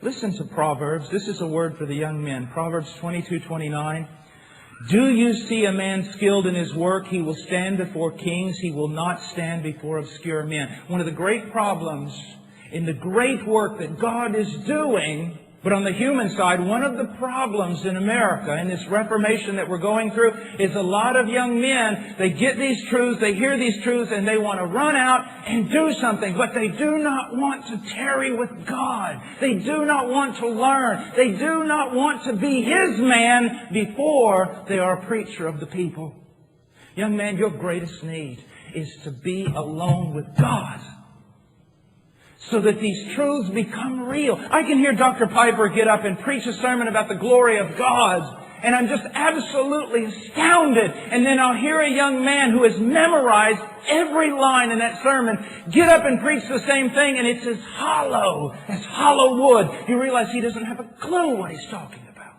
Listen to Proverbs. This is a word for the young men. Proverbs 22:29. Do you see a man skilled in his work? He will stand before kings. He will not stand before obscure men. One of the great problems in the great work that God is doing, but on the human side, one of the problems in America, in this Reformation that we're going through, is a lot of young men, they get these truths, they hear these truths, and they want to run out and do something, but they do not want to tarry with God. They do not want to learn. They do not want to be His man before they are a preacher of the people. Young man, your greatest need is to be alone with God, so that these truths become real. I can hear Dr. Piper get up and preach a sermon about the glory of God, and I'm just absolutely astounded. And then I'll hear a young man who has memorized every line in that sermon get up and preach the same thing, and it's as hollow wood. You realize he doesn't have a clue what he's talking about.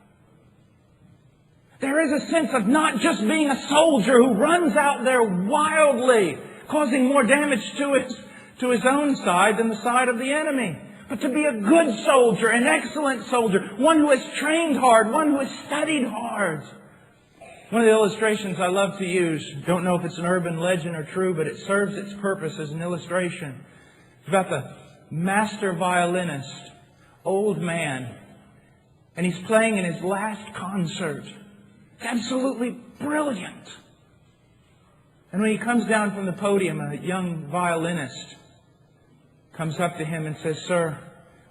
There is a sense of not just being a soldier who runs out there wildly, causing more damage to his own side than the side of the enemy. But to be a good soldier, an excellent soldier, one who has trained hard, one who has studied hard. One of the illustrations I love to use, don't know if it's an urban legend or true, but it serves its purpose as an illustration. It's about the master violinist, old man, and he's playing in his last concert. It's absolutely brilliant. And when he comes down from the podium, a young violinist comes up to him and says, "Sir,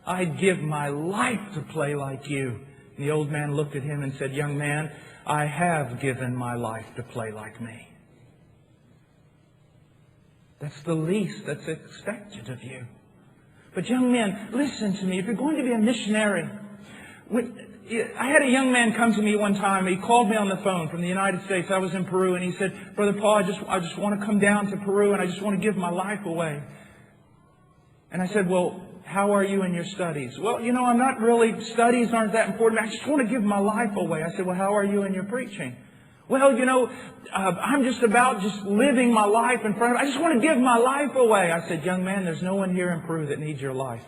I'd give my life to play like you." And the old man looked at him and said, "Young man, I have given my life to play like me." That's the least that's expected of you. But young men, listen to me. If you're going to be a missionary, I had a young man come to me one time. He called me on the phone from the United States. I was in Peru, and he said, "Brother Paul, I just want to come down to Peru, and I just want to give my life away." And I said, "Well, how are you in your studies?" "Well, I'm not really, studies aren't that important. I just want to give my life away." I said, "Well, how are you in your preaching?" "Well, I'm just about living my life in front of, I just want to give my life away." I said, "Young man, there's no one here in Peru that needs your life.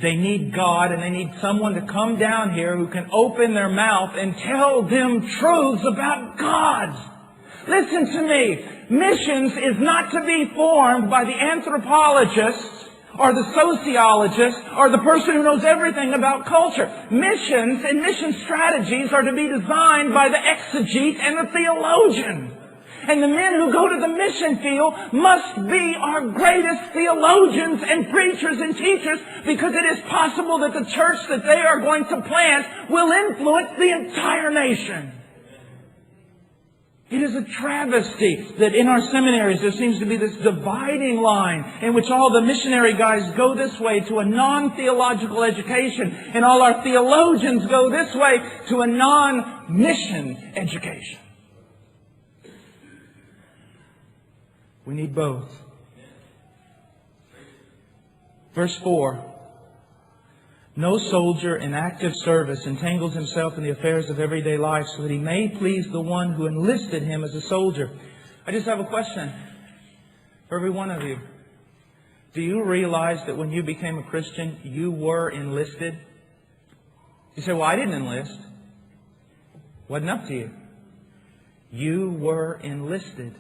They need God, and they need someone to come down here who can open their mouth and tell them truths about God." Listen to me. Missions is not to be formed by the anthropologist or the sociologist or the person who knows everything about culture. Missions and mission strategies are to be designed by the exegete and the theologian. And the men who go to the mission field must be our greatest theologians and preachers and teachers, because it is possible that the church that they are going to plant will influence the entire nation. It is a travesty that in our seminaries there seems to be this dividing line in which all the missionary guys go this way to a non-theological education, and all our theologians go this way to a non-mission education. We need both. Verse 4. No soldier in active service entangles himself in the affairs of everyday life so that he may please the one who enlisted him as a soldier. I just have a question for every one of you. Do you realize that when you became a Christian, you were enlisted? You say, "Well, I didn't enlist." Wasn't up to you. You were enlisted.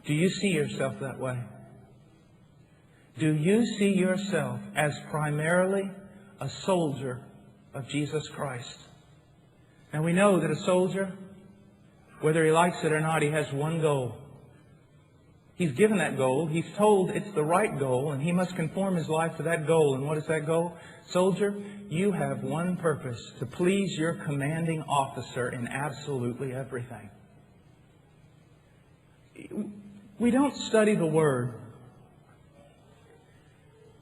Do you see yourself that way? Do you see yourself as primarily a soldier of Jesus Christ? Now we know that a soldier, whether he likes it or not, he has one goal. He's given that goal. He's told it's the right goal, and he must conform his life to that goal. And what is that goal? Soldier, you have one purpose: to please your commanding officer in absolutely everything. We don't study the Word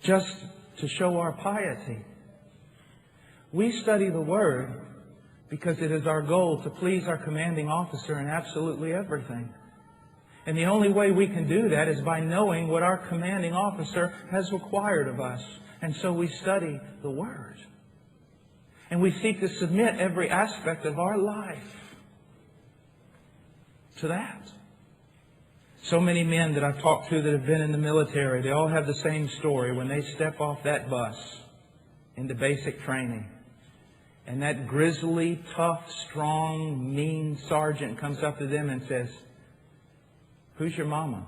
just to show our piety. We study the Word because it is our goal to please our commanding officer in absolutely everything. And the only way we can do that is by knowing what our commanding officer has required of us. And so we study the Word. And we seek to submit every aspect of our life to that. So many men that I've talked to that have been in the military, they all have the same story. When they step off that bus, into basic training. And that grizzly, tough, strong, mean sergeant comes up to them and says, "Who's your mama?"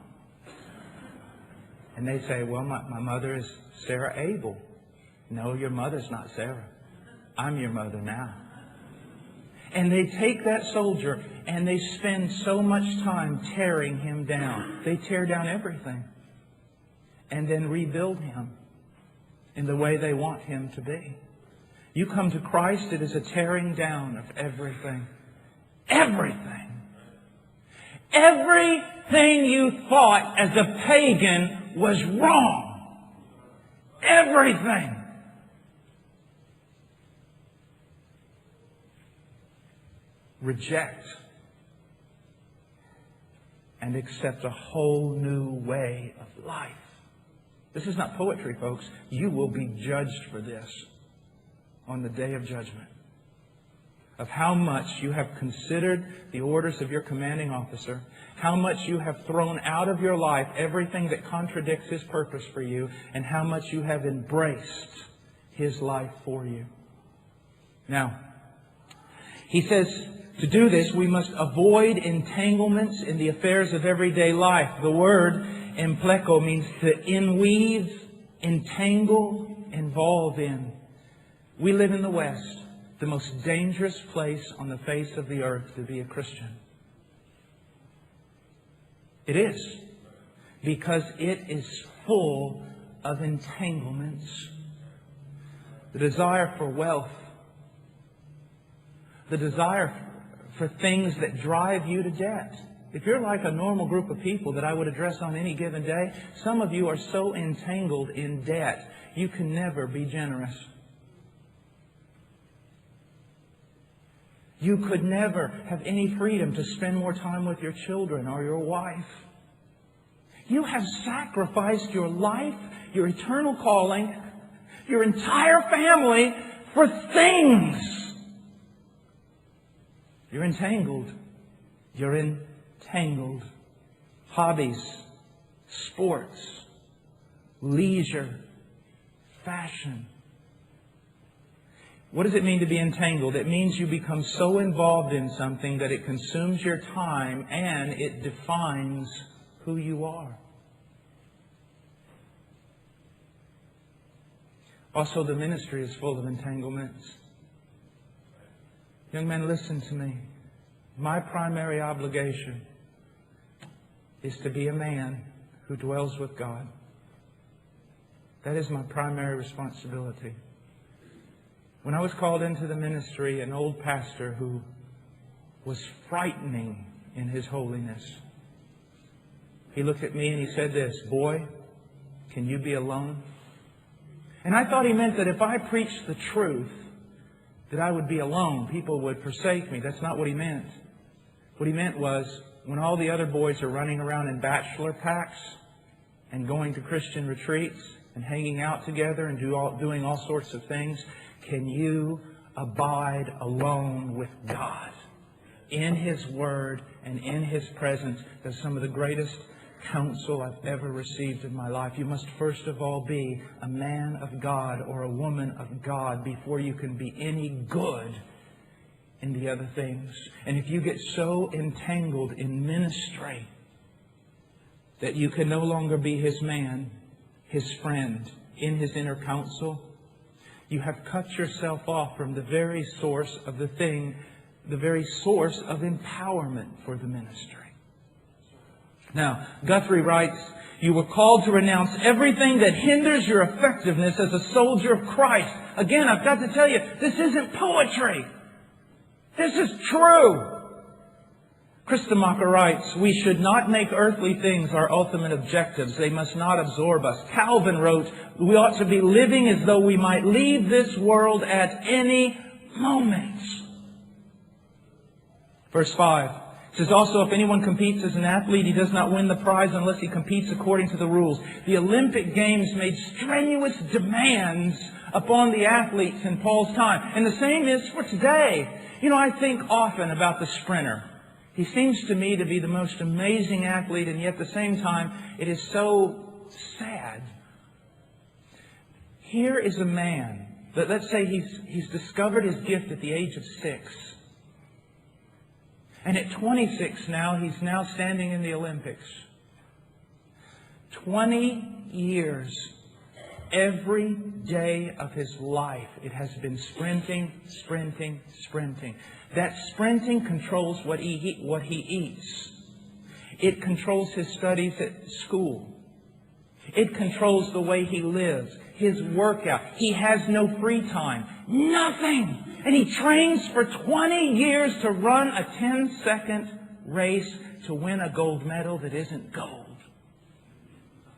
And they say, "Well, my mother is Sarah Abel." "No, your mother's not Sarah. I'm your mother now." And they take that soldier and they spend so much time tearing him down. They tear down everything and then rebuild him in the way they want him to be. You come to Christ, it is a tearing down of everything. Everything. Everything you thought as a pagan was wrong. Everything. Reject and accept a whole new way of life. This is not poetry, folks. You will be judged for this on the day of judgment, of how much you have considered the orders of your commanding officer, how much you have thrown out of your life everything that contradicts His purpose for you, and how much you have embraced His life for you. Now, he says, to do this, we must avoid entanglements in the affairs of everyday life. The word empleko means to inweave, entangle, involve in. We live in the West, the most dangerous place on the face of the earth to be a Christian. It is, because it is full of entanglements. The desire for wealth, the desire for things that drive you to debt. If you're like a normal group of people that I would address on any given day, some of you are so entangled in debt, you can never be generous. You could never have any freedom to spend more time with your children or your wife. You have sacrificed your life, your eternal calling, your entire family for things. You're entangled. You're entangled. Hobbies, sports, leisure, fashion. What does it mean to be entangled? It means you become so involved in something that it consumes your time and it defines who you are. Also, the ministry is full of entanglements. Young men, listen to me. My primary obligation is to be a man who dwells with God. That is my primary responsibility. When I was called into the ministry, an old pastor who was frightening in his holiness, he looked at me and he said this, "Boy, can you be alone?" And I thought he meant that if I preached the truth, that I would be alone. People would forsake me. That's not what he meant. What he meant was, when all the other boys are running around in bachelor packs and going to Christian retreats and hanging out together and doing all sorts of things, can you abide alone with God in His Word and in His presence? That's some of the greatest counsel I've ever received in my life. You must first of all be a man of God or a woman of God before you can be any good in the other things. And if you get so entangled in ministry that you can no longer be His man, His friend, in His inner counsel, you have cut yourself off from the very source of the thing, the very source of empowerment for the ministry. Now, Guthrie writes, "You were called to renounce everything that hinders your effectiveness as a soldier of Christ." Again, I've got to tell you, this isn't poetry. This is true. Christomacher writes, "We should not make earthly things our ultimate objectives. They must not absorb us." Calvin wrote, "We ought to be living as though we might leave this world at any moment." Verse 5 says, "Also, if anyone competes as an athlete, he does not win the prize unless he competes according to the rules." The Olympic Games made strenuous demands upon the athletes in Paul's time. And the same is for today. You know, I think often about the sprinter. He seems to me to be the most amazing athlete, and yet at the same time, it is so sad. Here is a man But let's say he's discovered his gift at the age of 6. And at 26 now, he's now standing in the Olympics. 20 years, every day of his life, it has been sprinting, sprinting, sprinting. That sprinting controls what he eats. It controls his studies at school. It controls the way he lives, his workout. He has no free time. Nothing. And he trains for 20 years to run a 10-second race to win a gold medal that isn't gold.